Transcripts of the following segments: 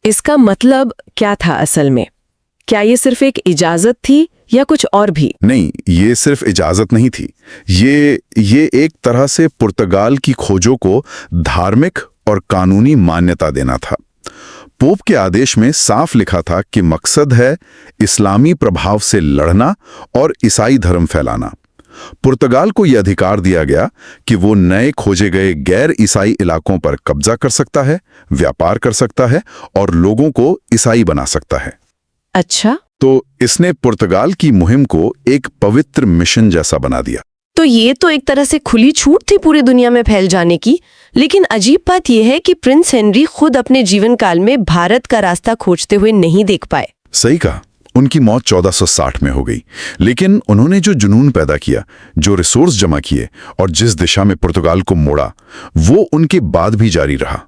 इसका मतलब क्या था असल में? क्या ये सिर्फ एक इजाजत थी या कुछ और भी? नहीं, ये सिर्फ इजाजत नहीं थी। ये एक तरह से पुर्तगाल की खोजों को धार्मिक और कानूनी मान्यता देना था। पोप के आदेश में साफ लिखा था कि मकसद है इस्लामी प्रभाव से लड़ना और ईसाई धर्म फैलाना। पुर्तगाल को यह अधिकार दिया गया कि वो नए खोजे गए गैर ईसाई इलाकों पर कब्जा कर सकता है, व्यापार कर सकता है और लोगों को ईसाई बना सकता है। अच्छा, तो इसने पुर्तगाल की मुहिम को एक पवित्र मिशन जैसा बना दिया। तो ये तो एक तरह से खुली छूट थी पूरी दुनिया में फैल जाने की। लेकिन अजीब बात यह है कि प्रिंस हेनरी खुद अपने जीवन काल में भारत का रास्ता खोजते हुए नहीं देख पाए। सही कहा, उनकी मौत 1460 में हो गई। लेकिन उन्होंने जो जुनून पैदा किया, जो रिसोर्स जमा किए और जिस दिशा में पुर्तगाल को मोड़ा, वो उनके बाद भी जारी रहा।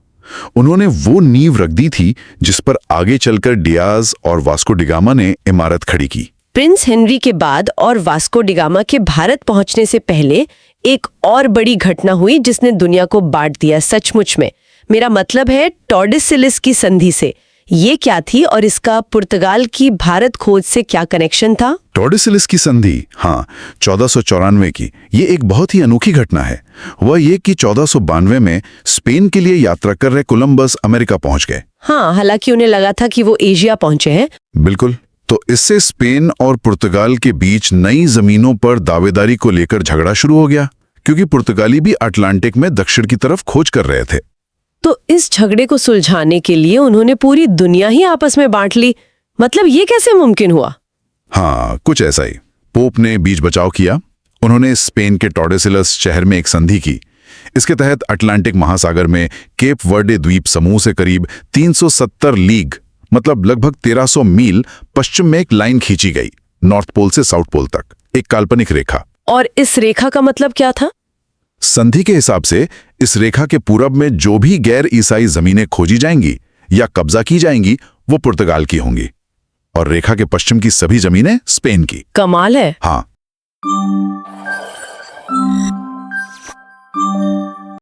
उन्होंने वो नींव रख दी थी जिस पर आगे चलकर डियाज और वास्को डिगामा ने इमारत खड़ी की। प्रिंस हेनरी के बाद और वास्को डिगामा के भारत पहुंचने से पहले एक और बड़ी घटना हुई जिसने दुनिया को बांट दिया सचमुच में। मेरा मतलब है टॉर्डेसिलिस की संधि से। ये क्या थी और इसका पुर्तगाल की भारत खोज से क्या कनेक्शन था? टॉर्डेसिलिस की संधि, हाँ, 1494 की। ये एक बहुत ही अनोखी घटना है। वह ये कि 1492 में स्पेन के लिए यात्रा कर रहे कोलंबस अमेरिका पहुंच गए। हाँ, हालांकि उन्हें लगा था कि वो एशिया पहुंचे हैं। बिल्कुल। तो इससे स्पेन और पुर्तगाल के बीच नई जमीनों पर दावेदारी को लेकर झगड़ा शुरू हो गया, क्योंकि पुर्तगाली भी अटलांटिक में दक्षिण की तरफ खोज कर रहे थे। तो इस झगड़े को सुलझाने के लिए उन्होंने पूरी दुनिया ही आपस में बांट ली। मतलब ये कैसे मुमकिन हुआ? हाँ, कुछ ऐसा ही। पोप ने बीच बचाव किया। उन्होंने स्पेन के टॉर्डेसिलस शहर में एक संधि की। इसके तहत अटलांटिक महासागर में केप वर्डे द्वीप समूह से करीब 370 लीग, मतलब लगभग 1300 मील पश्चिम में एक लाइन खींची गई, नॉर्थ पोल से साउथ पोल तक, एक काल्पनिक रेखा। और इस रेखा का मतलब क्या था? संधि के हिसाब से इस रेखा के पूरब में जो भी गैर ईसाई जमीनें खोजी जाएंगी या कब्जा की जाएंगी वो पुर्तगाल की होंगी, और रेखा के पश्चिम की सभी जमीनें स्पेन की। कमाल है। हाँ।